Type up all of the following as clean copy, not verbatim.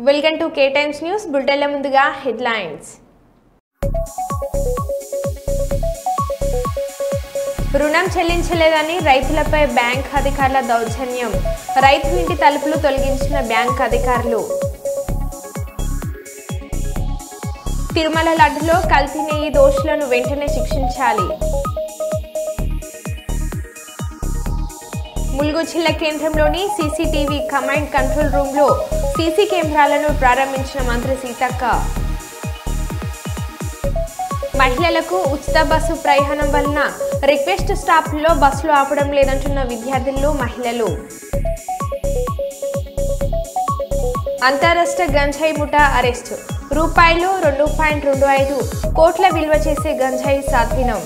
Welcome to K times news బులెటిన్ల ముందుగా headlines. రుణం చెల్లించలేదని రైతులపై బ్యాంక్ అధికారుల దౌర్జన్యం. రైతు ఇంటి తలుపులు తొలగించిన బ్యాంక్ అధికారులు. తిరుమల లడ్డులో కల్తీ నెయ్యి దోషులను వెంటనే శిక్షించాలి. ములుగు జిల్లా కేంద్రంలోని సీసీటీవీ కమాండ్ కంట్రోల్ రూమ్లో సీసీ కెమెరాలను ప్రారంభించిన మంత్రి సీతక్క. మహిళలకు ఉచిత బస్సు ప్రయాణం వలన రిక్వెస్ట్ స్టాప్లో బస్సులు ఆపడం లేదంటున్న విద్యార్థులు, మహిళలు. అంతరాష్ట్ర గంజాయి ముఠా అరెస్టు. రూపాయలు 2.25 కోట్ల విలువ చేసే గంజాయి స్వాధీనం.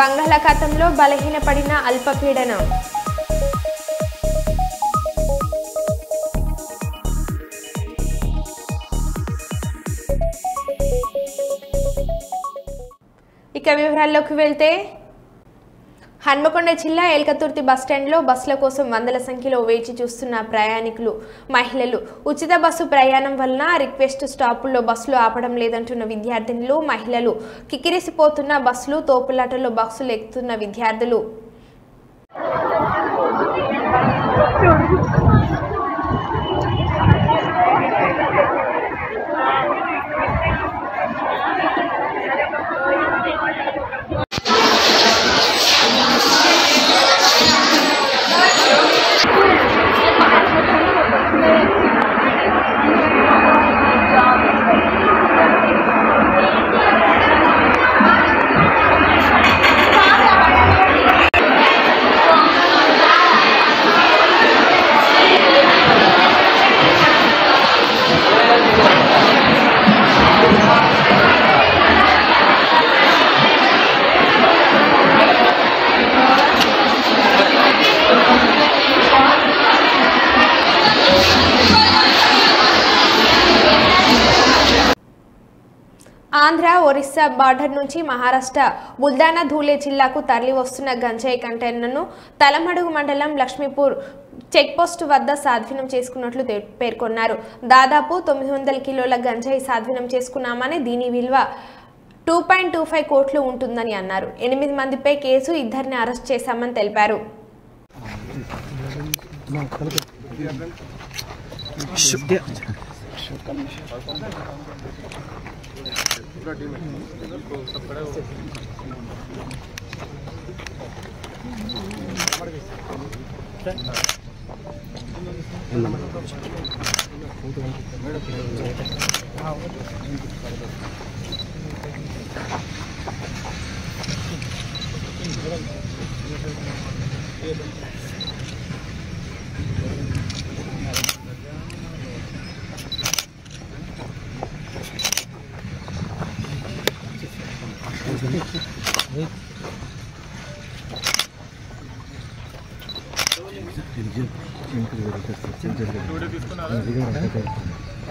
బంగాళాఖాతంలో బలహీనపడిన అల్పపీడనం. ఇక వివరాల్లోకి వెళ్తే, హన్మకొండ జిల్లా ఎల్కతుర్తి బస్టాండ్లో బస్సుల కోసం వందల సంఖ్యలో వేచి చూస్తున్న ప్రయాణికులు, మహిళలు. ఉచిత బస్సు ప్రయాణం వలన రిక్వెస్ట్ స్టాపుల్లో బస్సులు ఆపడం లేదంటున్న విద్యార్థినులు, మహిళలు. కిక్కిరిసిపోతున్న బస్సులు, తోపులాటలో బస్సులు ఎక్కుతున్న విద్యార్థులు. ఆంధ్ర, ఒరిస్సా బార్డర్ నుంచి మహారాష్ట్ర బుల్దానా, ధూలే జిల్లాకు తరలి వస్తున్న గంజాయి కంటైనర్ను తలమడుగు మండలం లక్ష్మీపూర్ చెక్పోస్ట్ వద్ద స్వాధీనం చేసుకున్నట్లు పేర్కొన్నారు. దాదాపు 900 కిలోల గంజాయి స్వాధీనం చేసుకున్నామని, దీని విలువ 2.25 కోట్లు ఉంటుందని అన్నారు. 8 మందిపై కేసు, 2 అరెస్ట్ చేశామని తెలిపారు.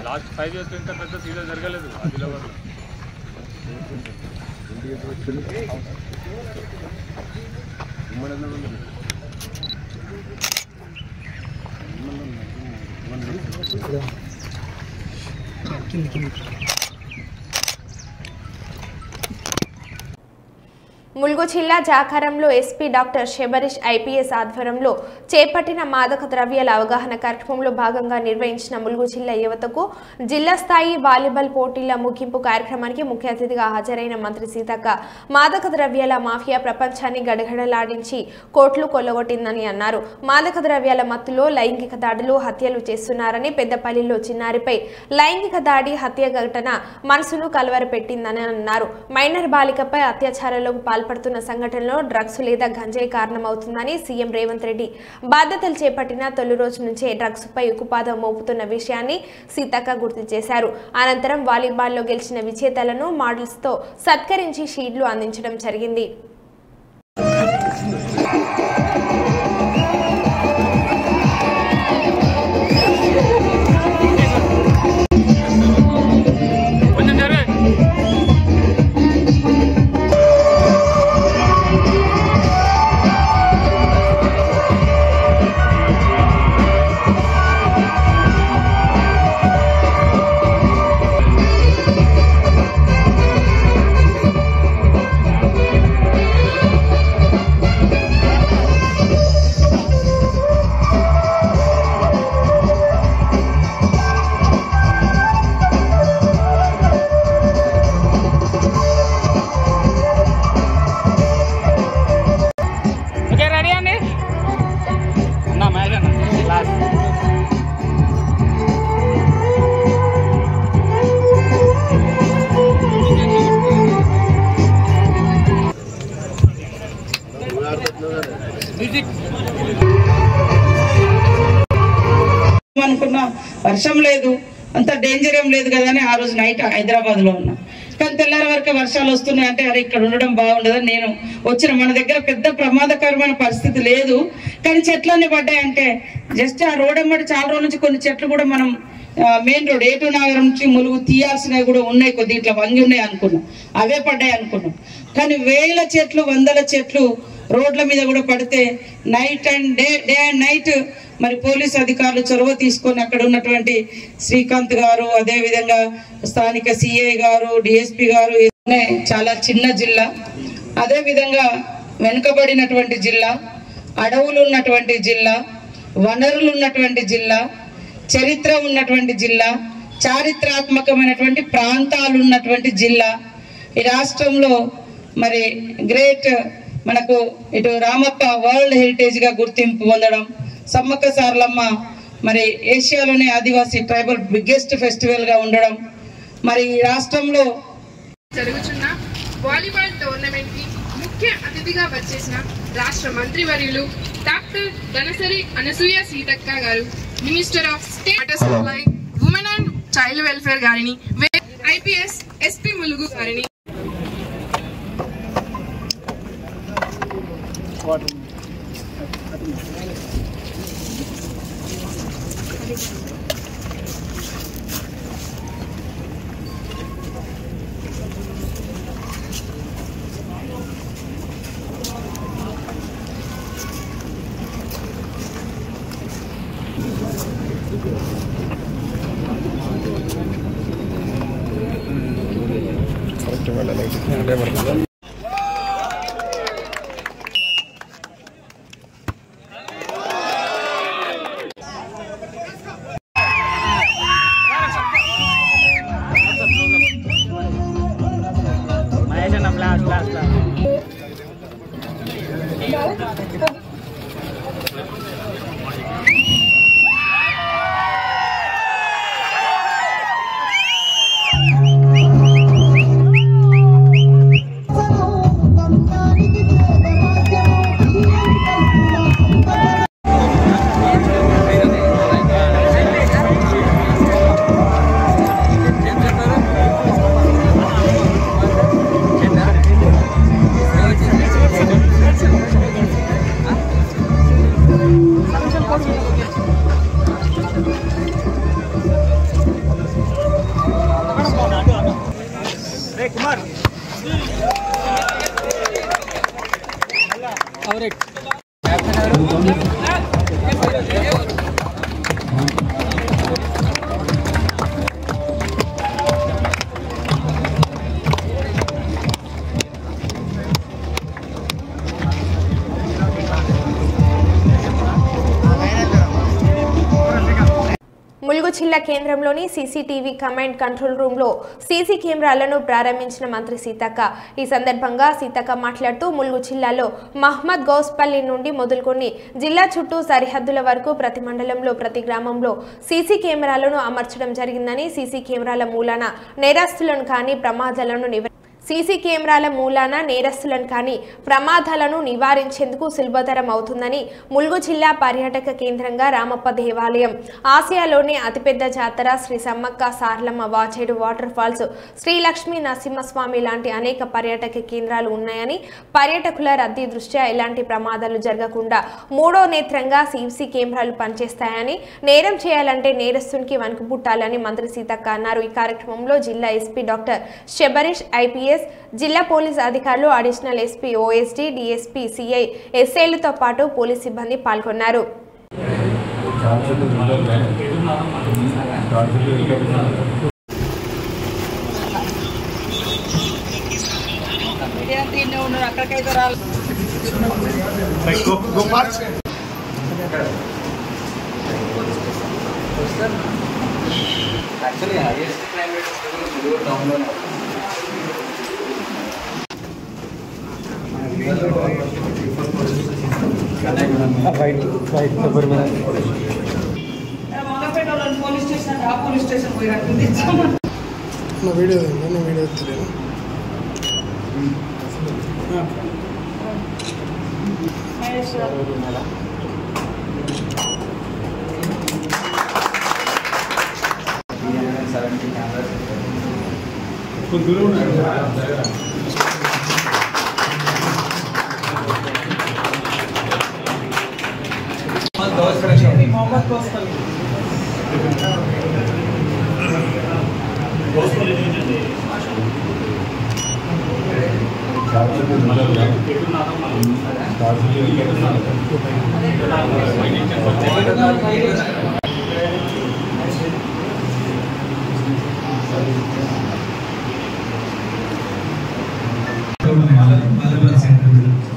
లాస్ట్ 5 years ఇంత పెద్ద సీజన్ జరగలేదు ఆదిలాబాద్. ములుగు జిల్లా జాకారంలో ఎస్పీ డాక్టర్ శబరీష్ ఐపీఎస్ ఆధ్వర్యంలో చేపట్టిన మాదక ద్రవ్యాల అవగాహన కార్యక్రమంలో భాగంగా నిర్వహించిన ములుగు జిల్లా యువతకు జిల్లా స్థాయి వాలీబాల్ పోటీల ముగింపు కార్యక్రమానికి ముఖ్య అతిథిగా హాజరైన మంత్రి సీతక్క, మాదక ద్రవ్యాల మాఫియా ప్రపంచాన్ని గడగడలాడించి కోట్లు కొల్లగొట్టిందని అన్నారు. మాదక ద్రవ్యాల మత్తులో లైంగిక దాడులు, హత్యలు చేస్తున్నారని, పెద్దపల్లిలో చిన్నారిపై లైంగిక దాడి, హత్య ఘటన మనసును కలవరపెట్టిందని అన్నారు. మైనర్ బాలికపై అత్యాచారాలకు పాల్పడుతున్న సంఘటనలో డ్రగ్స్ లేదా గంజాయి కారణమవుతుందని సీఎం రేవంత్ రెడ్డి బాధ్యతలు చేపట్టిన తొలి రోజు నుంచే డ్రగ్స్ పై ఉక్కుపాదం మోపుతున్న విషయాన్ని సీతక్క గుర్తు చేశారు. అనంతరం వాలీబాల్లో గెలిచిన విజేతలను మోడల్స్ తో సత్కరించి షీల్డ్లు అందించడం జరిగింది. వర్షం లేదు, అంత డేంజర్ ఏం లేదు కదా అని ఆ రోజు నైట్ హైదరాబాద్లో ఉన్నా. కానీ తెల్లారి వరకు వర్షాలు వస్తున్నాయి అంటే అరే ఇక్కడ ఉండడం బాగుండదని నేను వచ్చిన. మన దగ్గర పెద్ద ప్రమాదకరమైన పరిస్థితి లేదు, కానీ చెట్లన్నీ పడ్డాయంటే జస్ట్ ఆ రోడ్ అమ్మటి చాలా రోజుల నుంచి కొన్ని చెట్లు కూడా మనం మెయిన్ రోడ్ ఏటూ నగరం నుంచి ములుగు తీయాల్సినవి కూడా ఉన్నాయి, కొద్ది ఇట్లా వంగి ఉన్నాయి అనుకున్నాం, అవే పడ్డాయి అనుకున్నాం. కానీ వేల చెట్లు, వందల చెట్లు రోడ్ల మీద కూడా పడితే night and day and night మరి పోలీస్ అధికారులు చొరవ తీసుకొని అక్కడ ఉన్నటువంటి శ్రీకాంత్ గారు, అదేవిధంగా స్థానిక సిఐ గారు, డిఎస్పి గారు, చాలా చిన్న జిల్లా, అదేవిధంగా వెనుకబడినటువంటి జిల్లా, అడవులు ఉన్నటువంటి జిల్లా, వనరులు ఉన్నటువంటి జిల్లా, చరిత్ర ఉన్నటువంటి జిల్లా, చారిత్రాత్మకమైనటువంటి ప్రాంతాలు ఉన్నటువంటి జిల్లా. ఈ రాష్ట్రంలో మరి గ్రేట్ మనకు ఇటు రామప్ప వరల్డ్ హెరిటేజ్ గా గుర్తింపు పొందడం, సమ్మక్క సారలమ్మ మరి ఏషియాలోనే ఆదివాసీ ట్రైబల్ బిగ్గెస్ట్ ఫెస్టివల్ గా ఉండడం, మరి ఈ రాష్ట్రంలో జరుగుతున్న వాలీబాల్ టోర్నమెంట్ కి ముఖ్య అతిథిగా వచ్చేసిన రాష్ట్ర మంత్రివర్యులు డాక్టర్ ధనసరి అనసూయ సీతక్క గారు, minister of state water supply, women and child welfare గారిని, ఐపీఎస్ ఎస్పీ ములుగు గారిని ములుగు జిల్లా కేంద్రంలోని సీసీటీవీ కమాండ్ కంట్రోల్ రూమ్ లో సీసీ కెమెరాలను ప్రారంభించిన మంత్రి సీతక్క. ఈ సందర్భంగా సీతక్క మాట్లాడుతూ ములుగు జిల్లాలో మహమ్మద్ గౌస్పల్లి నుండి మొదలుకొని జిల్లా చుట్టూ సరిహద్దుల వరకు ప్రతి మండలంలో, ప్రతి గ్రామంలో సీసీ కెమెరాలను అమర్చడం జరిగిందని, సీసీ కెమెరాల మూలాన నేరస్తులను కానీ ప్రమాదాలను నివారించేందుకు సులభతరం అవుతుందని, ములుగు జిల్లా పర్యాటక కేంద్రంగా రామప్ప దేవాలయం, ఆసియాలోనే అతిపెద్ద జాతర శ్రీ సమ్మక్క సారలమ్మ వాచేడు వాటర్ ఫాల్స్, శ్రీ లక్ష్మీ నరసింహస్వామి లాంటి అనేక పర్యాటక కేంద్రాలు ఉన్నాయని, పర్యాటకుల రద్దీ దృష్ట్యా ఎలాంటి ప్రమాదాలు జరగకుండా మూడో నేత్రంగా సీసీ కెమెరాలు పనిచేస్తాయని, నేరం చేయాలంటే నేరస్తునికి వణుకు పుట్టాలని మంత్రి సీతక్క అన్నారు. ఈ కార్యక్రమంలో జిల్లా ఎస్పీ డాక్టర్ శబరీష్, ఐపీఎస్, జిల్లా పోలీస్ అధికారులు, additional SP, OSD, DSP, CI, ఎస్ఐలతో పాటు పోలీస్ సిబ్బంది పాల్గొన్నారు. పోలీస్ స్టేషన్ పోయి వీడియో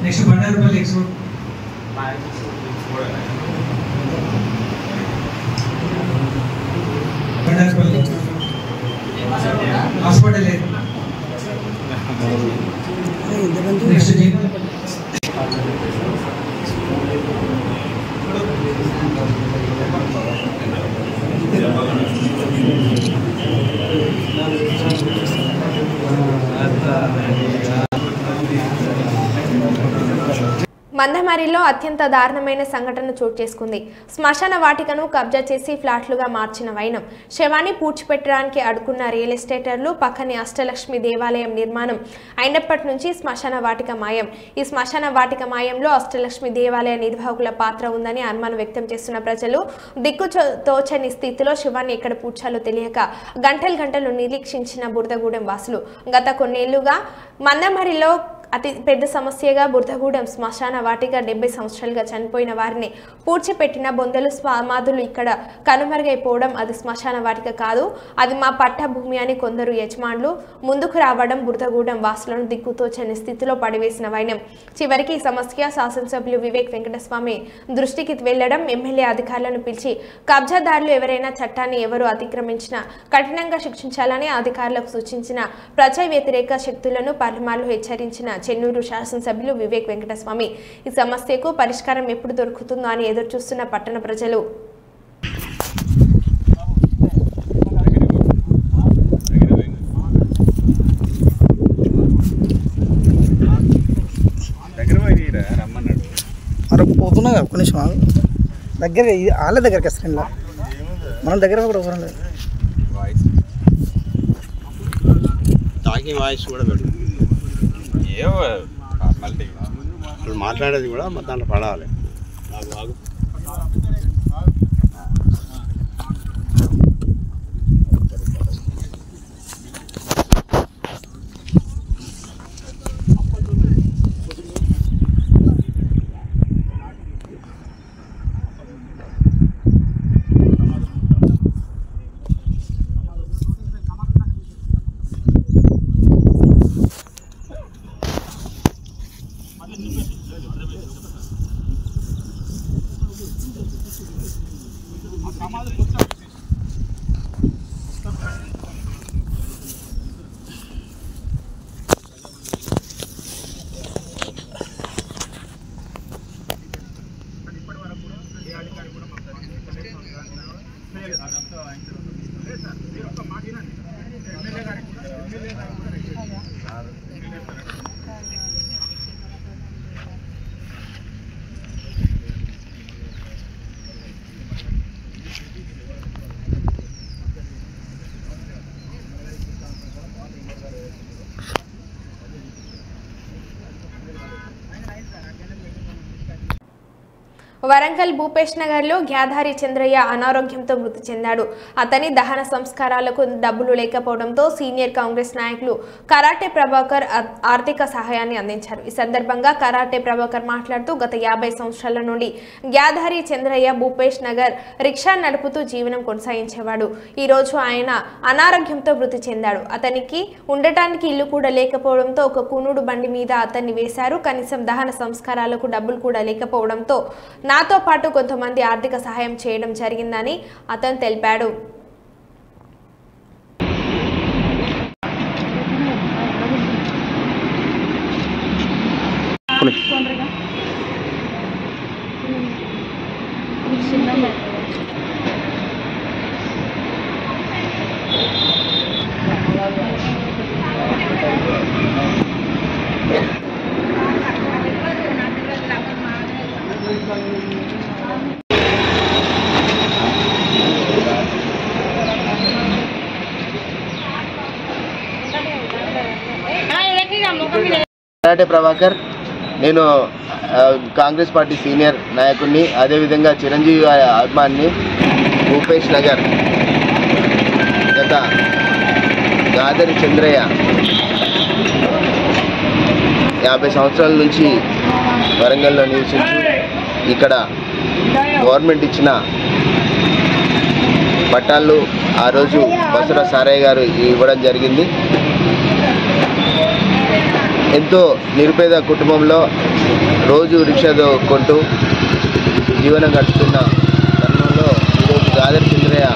నెక్స్ట్ బండారుపల్లి ఎక్స్పోర్ట్ బండారుపల్లి హాస్పిటల్ నెక్స్ట్ మందమరిలో అత్యంత దారుణమైన సంఘటన చోటు చేసుకుంది. శ్మశాన వాటికను కబ్జా చేసి ఫ్లాట్లుగా మార్చిన వైనం. శవాన్ని పూడ్చిపెట్టడానికి అడుగున్న రియల్ ఎస్టేటర్లు పక్కనే అష్టలక్ష్మి దేవాలయం నిర్మాణం అయినప్పటి నుంచి శ్మశాన వాటిక మాయం. ఈ శ్మశాన వాటిక మాయంలో అష్టలక్ష్మి దేవాలయ నిర్వాహకుల పాత్ర ఉందని అనుమానం వ్యక్తం చేస్తున్న ప్రజలు దిక్కుతోచని స్థితిలో శవాన్ని ఎక్కడ పూడ్చాలో తెలియక గంటలు నిరీక్షించిన బురదగూడెం వాసులు. గత కొన్నేళ్లుగా మందమరిలో అతి పెద్ద సమస్యగా బురదగూడెం శ్మశాన వాటిక 70 సంవత్సరాలుగా చనిపోయిన వారిని పూడ్చిపెట్టిన బొందలు సమాధులు ఇక్కడ కనుమరుగైపోవడం అది శ్మశాన వాటిక కాదు, అది మా పట్ట భూమి అని కొందరు యజమానులు ముందుకు రావడం బురదగూడెం వాసులను దిక్కుతోచని స్థితిలో పడివేసిన వైనం. చివరికి ఈ సమస్య శాసనసభ్యులు వివేక్ వెంకటస్వామి దృష్టికి వెళ్లడం, ఎమ్మెల్యే అధికారులను పిలిచి కబ్జాదారులు ఎవరైనా చట్టాన్ని ఎవరు అతిక్రమించినా కఠినంగా శిక్షించాలని అధికారులకు సూచించిన ప్రజా వ్యతిరేక శక్తులను పలుమార్లు హెచ్చరించిన చెన్నూరు శాసనసభ్యులు వివేక్ వెంకటస్వామి ఈ సమస్యకు పరిష్కారం ఎప్పుడు దొరుకుతుందో అని ఎదురుచూస్తున్న పట్టణ ప్రజలు పోతున్నా ఒక్క నిమిషం దగ్గర వాళ్ళ దగ్గరికి వస్తాను ఇలా మనం దగ్గర కూడా అవసరం లేదు. టాకింగ్ వాయిస్ కూడా పెట్టు, ఇప్పుడు మాట్లాడేది కూడా దాంట్లో పడాలి. వరంగల్ భూపేష్ నగర్లో గ్యాధారి చంద్రయ్య అనారోగ్యంతో మృతి చెందాడు. అతని దహన సంస్కారాలకు డబ్బులు లేకపోవడంతో సీనియర్ కాంగ్రెస్ నాయకులు కరాటే ప్రభాకర్ ఆర్థిక సహాయాన్ని అందించారు. ఈ సందర్భంగా కరాటే ప్రభాకర్ మాట్లాడుతూ గత 50 సంవత్సరాల నుండి గ్యాధారి చంద్రయ్య భూపేష్ నగర్ రిక్షా నడుపుతూ జీవనం కొనసాగించేవాడు. ఈ రోజు ఆయన అనారోగ్యంతో మృతి చెందాడు. అతనికి ఉండటానికి ఇల్లు కూడా లేకపోవడంతో ఒక కూనుడు బండి మీద అతన్ని వేశారు. కనీసం దహన సంస్కారాలకు డబ్బులు కూడా లేకపోవడంతో నాతో పాటు కొంతమంది ఆర్థిక సహాయం చేయడం జరిగిందని అతను తెలిపాడు. కరాటే ప్రభాకర్. నేను కాంగ్రెస్ పార్టీ సీనియర్ నాయకుడిని, అదేవిధంగా చిరంజీవి అభిమానిని. భూపేష్ నగర్ గత గాదరి చంద్రయ్య 50 సంవత్సరాల నుంచి వరంగల్లో నివసించి ఇక్కడ గవర్నమెంట్ ఇచ్చిన పట్టాలు ఆ రోజు బసర సారయ్య గారు ఇవ్వడం జరిగింది. ఎంతో నిరుపేద కుటుంబంలో రోజు రిక్షా కొంటూ జీవనం గడుపుతున్న తరుణంలో ఈరోజు గాదరి చంద్రయ్య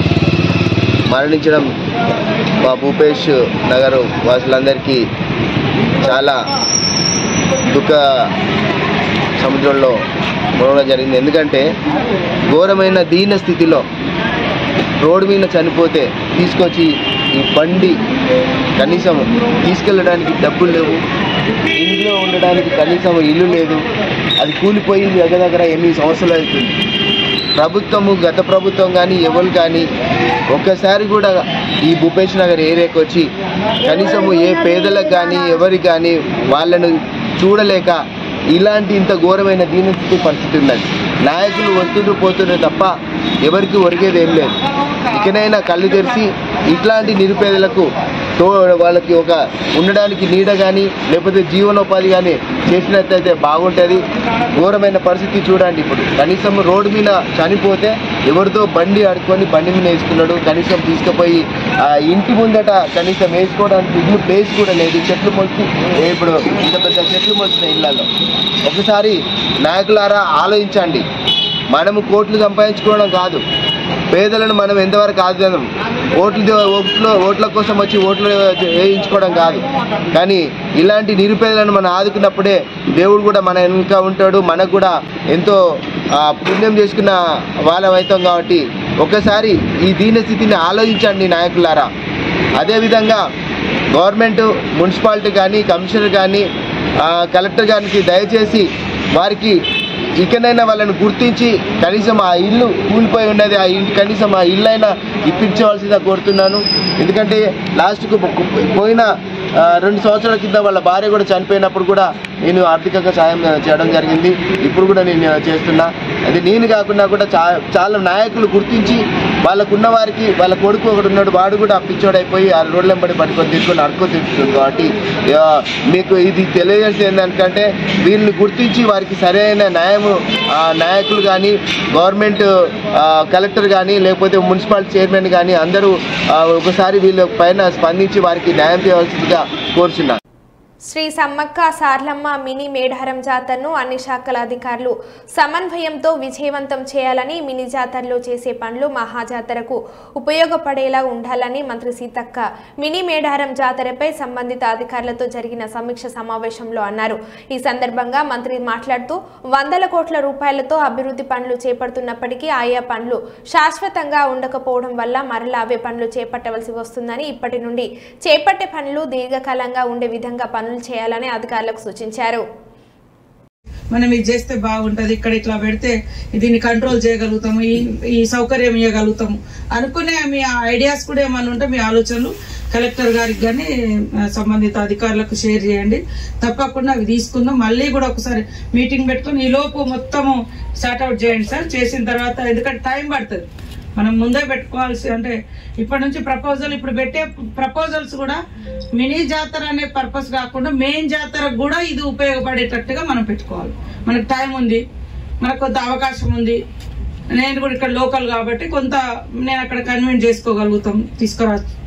మరణించడం మా భూపేష్ నగర్ వాసులందరికీ చాలా దుఃఖ సముద్రంలో మునగడం జరిగింది. ఎందుకంటే ఘోరమైన దీన స్థితిలో రోడ్డు మీద చనిపోతే తీసుకొచ్చి ఈ బండి కనీసం తీసుకెళ్ళడానికి డబ్బులు లేవు, ఇంట్లో ఉండడానికి కనీసం ఇల్లు లేదు, అది కూలిపోయి దగ్గర 8 సంవత్సరాలు అవుతుంది. ప్రభుత్వము, గత ప్రభుత్వం కానీ ఎవరు కానీ ఒక్కసారి కూడా ఈ భూపేష్ నగర్ ఏరియాకి వచ్చి కనీసము ఏ పేదలకు కానీ ఎవరికి కానీ వాళ్ళను చూడలేక ఇలాంటి ఇంత ఘోరమైన దీనస్థితి పరిస్థితి ఉన్నది. నాయకులు వస్తుంటూ పోతుండే తప్ప ఎవరికి ఒరిగేది ఏం లేదు. ఇకనైనా కళ్ళు తెరిచి ఇట్లాంటి నిరుపేదలకు వాళ్ళకి ఒక ఉండడానికి నీడ కానీ లేకపోతే జీవనోపాధి కానీ చేసినట్లయితే బాగుంటుంది. ఘోరమైన పరిస్థితి చూడండి. ఇప్పుడు కనీసం రోడ్డు మీద చనిపోతే ఎవరితో బండి ఆడుకొని బండి మీద వేసుకున్నాడు, కనీసం తీసుకుపోయి ఇంటి ముందట కనీసం వేసుకోవడానికి ఇల్లు ప్లేస్ కూడా లేదు. చెట్లు మొలిచి ఇప్పుడు ఇంత పెద్ద చెట్లు మొలిచిన ఇళ్లలో ఒకసారి నాయకులారా ఆలోచించండి. మనము కోట్లు సంపాదించుకోవడం కాదు, పేదలను మనం ఎంతవరకు ఆదుదాం. ఓట్ల కోసం వచ్చి ఓట్లు వేయించుకోవడం కాదు, కానీ ఇలాంటి నిరుపేదలను మనం ఆదుకున్నప్పుడే దేవుడు కూడా మన వెనుక ఉంటాడు. మనకు కూడా ఎంతో పుణ్యం చేసుకున్న వాళ్ళం అవుతాం. కాబట్టి ఒకసారి ఈ దీనస్థితిని ఆలోచించండి నాయకులారా. అదేవిధంగా గవర్నమెంట్, మున్సిపాలిటీ కానీ, కమిషనర్ కానీ, కలెక్టర్ గారికి దయచేసి వారికి ఇకనైనా వాళ్ళని గుర్తించి కనీసం ఆ ఇల్లు కూలిపోయి ఉన్నది, ఆ ఇంటి కనీసం ఆ ఇల్లు అయినా ఇప్పించవలసిందిగా కోరుతున్నాను. ఎందుకంటే లాస్ట్కు పోయిన 2 సంవత్సరాల కింద వాళ్ళ భార్య కూడా చనిపోయినప్పుడు కూడా నేను ఆర్థికంగా సాయం చేయడం జరిగింది. ఇప్పుడు కూడా నేను చేస్తున్నా. అది నేను కాకుండా కూడా చాలా నాయకులు గుర్తించి వాళ్ళకున్న వారికి, వాళ్ళ కొడుకు ఒకడు ఉన్నాడు, వాడు కూడా పిచ్చోడైపోయి ఆ రోడ్లెంబడి పట్టుకొని తీసుకొని అడుక్కొని తింటుంది. కాబట్టి మీకు ఇది తెలియజేసేది ఏంటంటే వీళ్ళని గుర్తించి వారికి సరైన న్యాయము నాయకులు కానీ, గవర్నమెంట్ కలెక్టర్ కానీ, లేకపోతే మున్సిపాలిటీ చైర్మన్ కానీ అందరూ ఒకసారి వీళ్ళ పైన స్పందించి వారికి న్యాయం చేయవలసిందిగా కోరుచున్నాను. శ్రీ సమ్మక్క సార్లమ్మ మినీ మేడారం జాతరను అన్ని శాఖల అధికారులు సమన్వయంతో విజయవంతం చేయాలని, మినీ జాతరలో చేసే పనులు మహాజాతరకు ఉపయోగపడేలా ఉండాలని మంత్రి సీతక్క మినీ మేడారం జాతరపై సంబంధిత అధికారులతో జరిగిన సమీక్ష సమావేశంలో అన్నారు. ఈ సందర్భంగా మంత్రి మాట్లాడుతూ 100 కోట్ల రూపాయలతో అభివృద్ధి పనులు చేపడుతున్నప్పటికీ ఆయా పనులు శాశ్వతంగా ఉండకపోవడం వల్ల మరలా అవే పనులు చేపట్టవలసి వస్తుందని, ఇప్పటి నుండి చేపట్టే పనులు దీర్ఘకాలంగా ఉండే విధంగా పనులు చేయాలని అధికారులకు సూచించారు. మనం ఇది చేస్తే బాగుంటది, ఇక్కడ ఇట్లా పెడితే దీన్ని కంట్రోల్ చేయగలుగుతాము, ఈ సౌకర్యం ఇవ్వగలుగుతాము అనుకునే మీ ఐడియాస్ కూడా ఏమైనా ఉంటే మీ ఆలోచనలు కలెక్టర్ గారికి కానీ సంబంధిత అధికారులకు షేర్ చేయండి. తప్పకుండా అవి తీసుకుందాం. మళ్ళీ కూడా ఒకసారి మీటింగ్ పెట్టుకుని ఈ లోపు మొత్తము స్టార్ట్అవుట్ చేయండి సార్. చేసిన తర్వాత ఎందుకంటే టైం పడుతుంది, మనం ముందే పెట్టుకోవాల్సి, అంటే ఇప్పటి నుంచి ప్రపోజల్, ఇప్పుడు పెట్టే ప్రపోజల్స్ కూడా మినీ జాతర అనే పర్పస్ కాకుండా మెయిన్ జాతరకు కూడా ఇది ఉపయోగపడేటట్టుగా మనం పెట్టుకోవాలి. మనకు టైం ఉంది, మనకు కొంత అవకాశం ఉంది. నేను కూడా ఇక్కడ లోకల్ కాబట్టి కొంత నేను అక్కడ కన్విన్స్ చేసుకోగలుగుతాం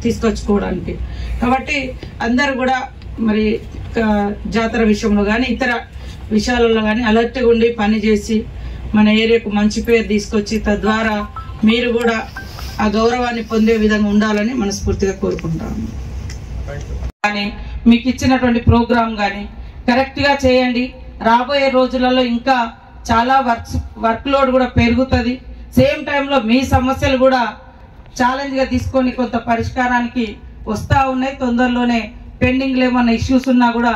తీసుకొచ్చుకోవడానికి. కాబట్టి అందరు కూడా మరి జాతర విషయంలో కానీ ఇతర విషయాలలో కానీ అలర్ట్గా ఉండి పని చేసి మన ఏరియాకు మంచి పేరు తీసుకొచ్చి తద్వారా మీరు కూడా ఆ గౌరవాన్ని పొందే విధంగా ఉండాలని మనస్ఫూర్తిగా కోరుకుంటాము. కానీ మీకు ఇచ్చినటువంటి ప్రోగ్రామ్ కానీ కరెక్ట్ గా చేయండి. రాబోయే రోజులలో ఇంకా చాలా వర్క్ లోడ్ కూడా పెరుగుతుంది. సేమ్ టైంలో మీ సమస్యలు కూడా ఛాలెంజ్ గా తీసుకొని కొంత పరిష్కారానికి వస్తా ఉన్నాయి. తొందరలోనే పెండింగ్ ఏమన్నా ఇష్యూస్ ఉన్నా కూడా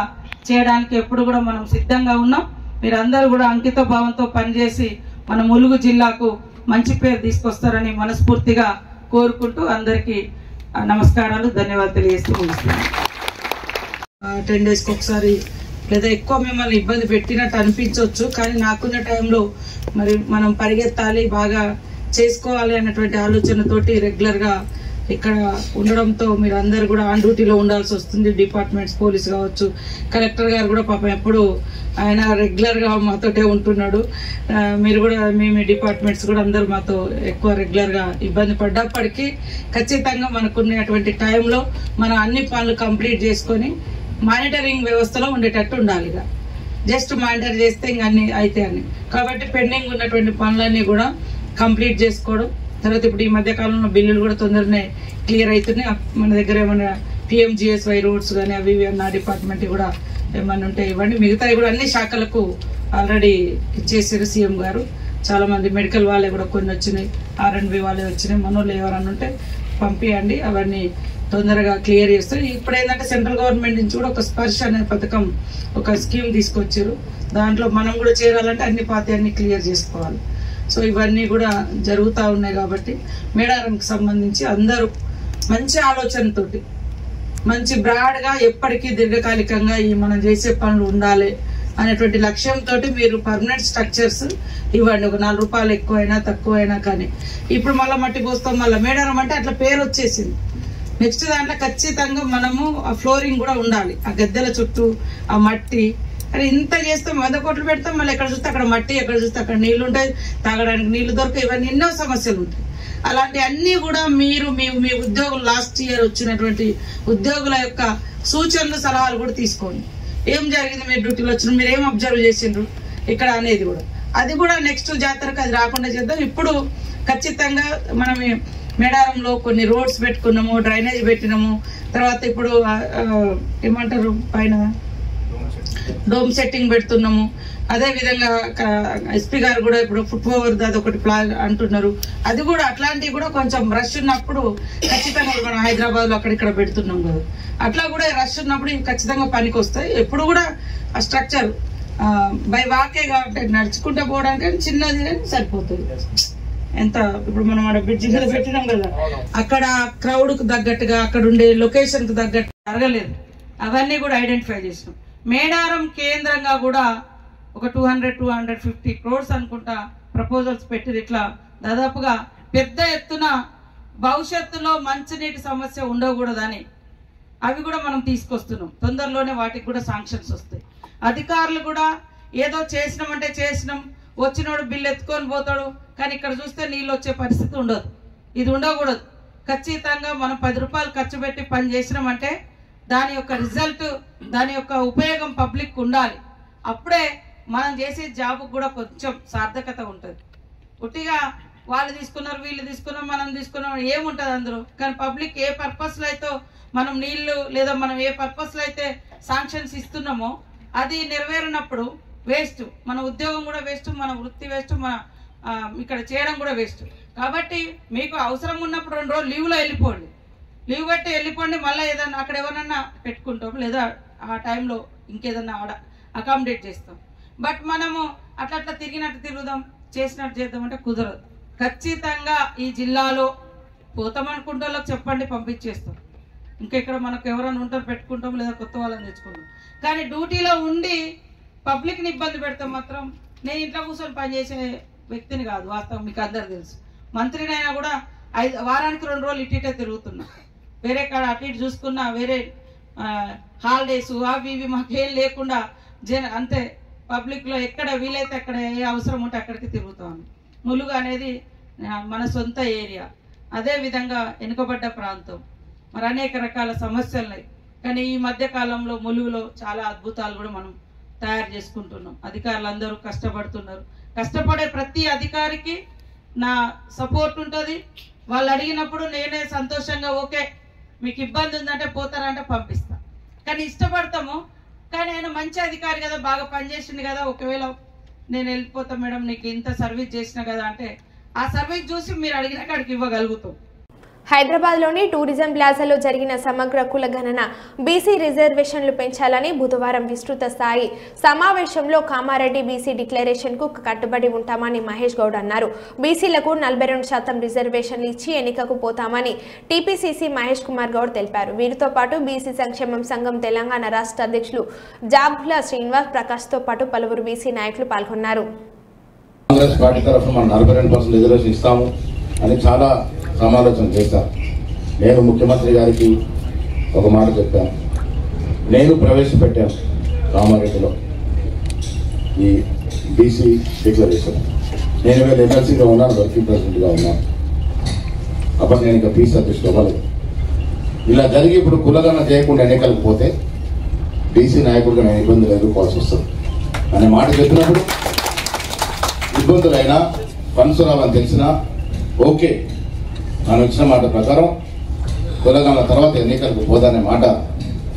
చేయడానికి ఎప్పుడు కూడా మనం సిద్ధంగా ఉన్నాం. మీరందరూ కూడా అంకిత భావంతో పనిచేసి మన ములుగు జిల్లాకు మంచి పేరు తీసుకొస్తారని మనస్ఫూర్తిగా కోరుకుంటూ అందరికీ నమస్కారాలు, ధన్యవాదాలు తెలియజేస్తూ ముగిస్తున్నాను. 10 డేస్కి ఒకసారి లేదా ఎక్కువ మిమ్మల్ని ఇబ్బంది పెట్టినట్టు అనిపించవచ్చు. కానీ నాకున్న టైంలో మరి మనం పరిగెత్తాలి, బాగా చేసుకోవాలి అన్నటువంటి ఆలోచనతోటి రెగ్యులర్గా ఇక్కడ ఉండడంతో మీరు అందరు కూడా ఆన్ డ్యూటీలో ఉండాల్సి వస్తుంది. డిపార్ట్మెంట్స్, పోలీస్ కావచ్చు, కలెక్టర్ గారు కూడా పాపం ఎప్పుడు ఆయన రెగ్యులర్గా మాతోటే ఉంటున్నాడు. మీరు కూడా మీ డిపార్ట్మెంట్స్ కూడా అందరూ మాతో ఎక్కువ రెగ్యులర్గా ఇబ్బంది పడ్డప్పటికీ ఖచ్చితంగా మనకున్నటువంటి టైంలో మనం అన్ని పనులు కంప్లీట్ చేసుకొని మానిటరింగ్ వ్యవస్థలో ఉండేటట్టు ఉండాలి. జస్ట్ మానిటర్ చేస్తే ఇంక అన్ని అయితే అని కాబట్టి పెండింగ్ ఉన్నటువంటి పనులన్నీ కూడా కంప్లీట్ చేసుకోవడం. తర్వాత ఇప్పుడు ఈ మధ్య కాలంలో బిల్లులు కూడా తొందరనే క్లియర్ అవుతున్నాయి. మన దగ్గర ఏమైనా PMGSY రోడ్స్ కానీ అవి నా డిపార్ట్మెంట్ కూడా ఏమన్నా ఉంటే ఇవ్వండి. మిగతాయి కూడా అన్ని శాఖలకు ఆల్రెడీ ఇచ్చేసారు సీఎం గారు. చాలా మంది మెడికల్ వాళ్ళే కూడా కొన్ని వచ్చినాయి, R&B వాళ్ళే వచ్చినాయి. మనోళ్ళు ఎవరన్నా ఉంటే పంపించండి, అవన్నీ తొందరగా క్లియర్ చేస్తారు. ఇప్పుడు ఏంటంటే సెంట్రల్ గవర్నమెంట్ నుంచి కూడా ఒక స్పర్శ అనే పథకం, ఒక స్కీమ్ తీసుకొచ్చారు. దాంట్లో మనం కూడా చేరాలంటే అన్ని పాత్రన్ని క్లియర్ చేసుకోవాలి. సో ఇవన్నీ కూడా జరుగుతూ ఉన్నాయి. కాబట్టి మేడారంకి సంబంధించి అందరూ మంచి ఆలోచనతోటి, మంచి బ్రాడ్గా ఎప్పటికీ దీర్ఘకాలికంగా ఈ మనం చేసే పనులు ఉండాలి అనేటువంటి లక్ష్యంతో మీరు పర్మనెంట్ స్ట్రక్చర్స్ ఇవ్వండి. ఒక 4 రూపాయలు ఎక్కువైనా తక్కువైనా కానీ. ఇప్పుడు మళ్ళీ మట్టి పోస్తాం, మళ్ళీ మేడారం అంటే అట్లా పేరు వచ్చేసింది. నెక్స్ట్ దాంట్లో ఖచ్చితంగా మనము ఆ ఫ్లోరింగ్ కూడా ఉండాలి, ఆ గద్దెల చుట్టూ ఆ మట్టి. అని ఇంత చేస్తాం, 100 కోట్లు పెడతాం, మళ్ళీ ఎక్కడ చూస్తే అక్కడ మట్టి, ఎక్కడ చూస్తే అక్కడ నీళ్లు ఉంటాయి, తాగడానికి నీళ్లు దొరకవు, ఇవన్నీ ఎన్నో సమస్యలు ఉంటాయి. అలాంటి అన్ని కూడా మీరు మీ ఉద్యోగులు లాస్ట్ ఇయర్ వచ్చినటువంటి ఉద్యోగుల యొక్క సూచనలు, సలహాలు కూడా తీసుకోండి. ఏం జరిగింది, మీరు డ్యూటీలో వచ్చిన మీరు ఏం అబ్జర్వ్ చేసిండ్రు ఇక్కడ అనేది కూడా, అది కూడా నెక్స్ట్ జాతరకు అది రాకుండా చేద్దాం. ఇప్పుడు ఖచ్చితంగా మనం మేడారంలో కొన్ని రోడ్స్ పెట్టుకున్నాము, డ్రైనేజ్ పెట్టినాము. తర్వాత ఇప్పుడు ఏమంటారు పైన డోమ్ సెట్టింగ్ పెడుతున్నాము. అదే విధంగా SP గారు కూడా ఇప్పుడు ఫుట్ ఓవర్ అదొకటి ప్లాన్ అంటున్నారు. అది కూడా అట్లాంటివి కూడా కొంచెం రష్ ఉన్నప్పుడు ఖచ్చితంగా మనం హైదరాబాద్లో అక్కడిక్కడ పెడుతున్నాం కదా, అట్లా కూడా రష్ ఉన్నప్పుడు ఇవి ఖచ్చితంగా పనికి వస్తాయి. ఎప్పుడు కూడా ఆ స్ట్రక్చర్ బై వాకే కాబట్టి నడుచుకుంటూ పోవడానికి చిన్నది సరిపోతుంది. ఎంత ఇప్పుడు మనం అక్కడ బ్రిడ్జి మీద పెట్టినాం కదా, అక్కడ క్రౌడ్ కు తగ్గట్టుగా అక్కడ ఉండే లొకేషన్ కు తగ్గట్టు జరగలేదు. అవన్నీ కూడా ఐడెంటిఫై చేసినాం. మేడారం కేంద్రంగా కూడా ఒక 200-250 crores అనుకుంటా ప్రపోజల్స్ పెట్టి ఇట్లా దాదాపుగా పెద్ద ఎత్తున భవిష్యత్తులో మంచినీటి సమస్య ఉండకూడదని అవి కూడా మనం తీసుకొస్తున్నాం. తొందరలోనే వాటికి కూడా శాంక్షన్స్ వస్తాయి. అధికారులు కూడా ఏదో చేసినామంటే చేసినాం, వచ్చినోడు బిల్లు ఎత్తుకొని పోతాడు, కానీ ఇక్కడ చూస్తే నీళ్ళు వచ్చే పరిస్థితి ఉండదు. ఇది ఉండకూడదు. ఖచ్చితంగా మనం 10 రూపాయలు ఖర్చు పెట్టి పని చేసినామంటే దాని యొక్క రిజల్ట్, దాని యొక్క ఉపయోగం పబ్లిక్ ఉండాలి. అప్పుడే మనం చేసే జాబ్ కూడా కొంచెం సార్థకత ఉంటుంది. పుట్టిగా వాళ్ళు తీసుకున్నారు, వీళ్ళు తీసుకున్నాం, మనం తీసుకున్నాం ఏముంటుంది అందులో. కానీ పబ్లిక్ ఏ పర్పస్లో అయితే మనం నీళ్లు లేదా మనం ఏ పర్పస్లో అయితే శాంక్షన్స్ ఇస్తున్నామో అది నెరవేరినప్పుడు వేస్ట్, మన ఉద్యోగం కూడా వేస్ట్, మన వృత్తి వేస్ట్, మన ఇక్కడ చేయడం కూడా వేస్ట్. కాబట్టి మీకు అవసరం ఉన్నప్పుడు 2 రోజులు లీవ్లో వెళ్ళిపోండి, లీవ్ పెట్టి వెళ్ళిపోండి. మళ్ళీ ఏదన్నా అక్కడ ఎవరన్నా పెట్టుకుంటాం లేదా ఆ టైంలో ఇంకేదన్నా అకామిడేట్ చేస్తాం. బట్ మనము అట్లా తిరిగినట్టు తిరుగుదాం, చేసినట్టు చేద్దామంటే కుదరదు. ఖచ్చితంగా ఈ జిల్లాలో పోతామనుకుంటే వాళ్ళకి చెప్పండి, పంపించేస్తాం. ఇంకెక్కడ మనకు ఎవరైనా ఉంటారు పెట్టుకుంటాం లేదా కొత్త వాళ్ళని తెచ్చుకుంటాం. కానీ డ్యూటీలో ఉండి పబ్లిక్ని ఇబ్బంది పెడితే మాత్రం నేను ఇంట్లో కూర్చొని పనిచేసే వ్యక్తిని కాదు. వాస్తవం మీకు అందరు తెలుసు. మంత్రినైనా కూడా వారానికి 2 రోజులు ఇటే తిరుగుతున్నా, వేరే కాడ అటు ఇటు చూసుకున్నా, వేరే హాలిడేస్ అవి ఇవి మాకేం లేకుండా అంతే పబ్లిక్లో ఎక్కడ వీలైతే అక్కడ ఏ అవసరం ఉంటే అక్కడికి తిరుగుతాను. ములుగు అనేది మన సొంత ఏరియా, అదేవిధంగా వెనుకబడ్డ ప్రాంతం, మరి అనేక రకాల సమస్యలున్నాయి. కానీ ఈ మధ్య కాలంలో ములుగులో చాలా అద్భుతాలు కూడా మనం తయారు చేసుకుంటున్నాం. అధికారులు అందరూ కష్టపడుతున్నారు. కష్టపడే ప్రతి అధికారికి నా సపోర్ట్ ఉంటుంది. వాళ్ళు అడిగినప్పుడు నేనే సంతోషంగా ఓకే మీకు ఇబ్బంది ఉందంటే పోతారంటే పంపిస్తా. కానీ ఇష్టపడతాము. కానీ ఆయన మంచి అధికారి కదా, బాగా పనిచేసింది కదా, ఒకవేళ నేను వెళ్ళిపోతా మేడం నీకు ఇంత సర్వీస్ చేసిన కదా అంటే ఆ సర్వీస్ చూసి మీరు అడిగిన కాడికి ఇవ్వగలుగుతాం. హైదరాబాద్లోని టూరిజం ప్లాజాలో జరిగిన సమగ్ర కులగణన బీసీ రిజర్వేషన్లు పెంచాలని బుధవారం విస్తృత స్థాయి సమావేశంలో కామారెడ్డి బీసీ డిక్లరేషన్కు కట్టుబడి ఉంటామని మహేష్ గౌడ్ అన్నారు. బీసీలకు 42% రిజర్వేషన్లు ఇచ్చి ఎన్నికకు పోతామని టీపీసీసీ మహేష్ కుమార్ గౌడ్ తెలిపారు. వీరితో పాటు బీసీ సంక్షేమం సంఘం తెలంగాణ రాష్ట్ర అధ్యక్షులు జాబుల శ్రీనివాస్ ప్రకాష్తో పాటు పలువురు బీసీ నాయకులు పాల్గొన్నారు. కాంగ్రెస్ పార్టీ తరఫున మనం 42% రిజర్వేషన్ ఇస్తాము అని చాలా సమాలోచన చేశాను. నేను ముఖ్యమంత్రి గారికి ఒక మాట చెప్పాను. నేను ప్రవేశపెట్టాను కామారెడ్డిలో ఈ బీసీ డిక్లరేషన్. నేను వేళ ఎమ్మెల్సీగా ఉన్నాను, వర్కింగ్ ప్రెసిడెంట్గా ఉన్నాను. అప్పుడు నేను ఇంకా పీసీ అధ్యక్షుడు అవ్వలేదు. ఇలా జరిగి ఇప్పుడు కులగణన చేయకుండా ఎన్నికలకు పోతే బీసీ నాయకుడిగా నేను ఇబ్బందులు ఎదుర్కోవాల్సి వస్తుంది అనే మాట చెప్పినప్పుడు ఇబ్బందులైనా ఫండ్స్ రావాలని తెలిసినా ఓకే, ನಾನು ఇచ్చిన మాట ప్రకారం కులగణన తర్వాత ఎన్నికలకు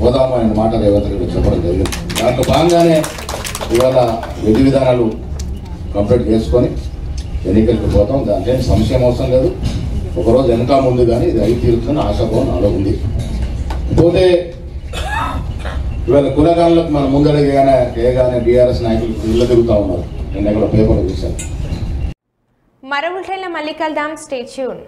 పోదాము అనే మాట రేవంత్ రెడ్డి చెప్పడం జరిగింది. దాంట్లో భాగంగానే ఇవాళ విధి విధానాలు కంప్లీట్ చేసుకొని ఎన్నికలకు పోతాం. దాంట్లో సంశయం అవసరం లేదు. ఒకరోజు వెనక ముందు కానీ ఇది అయి తీరుతుందని ఆశాభావం నాలో ఉంది. పోతే ఇవాళ కులగణనలకు మనం ముందడగానే బీఆర్ఎస్ నాయకులు ఇళ్ళ తిరుగుతూ ఉన్నారు. నేను ఎక్కడ పేపర్లు చూశాను. మరో బులెటిన్లో మళ్ళీ కలుద్దాం. Stay tune.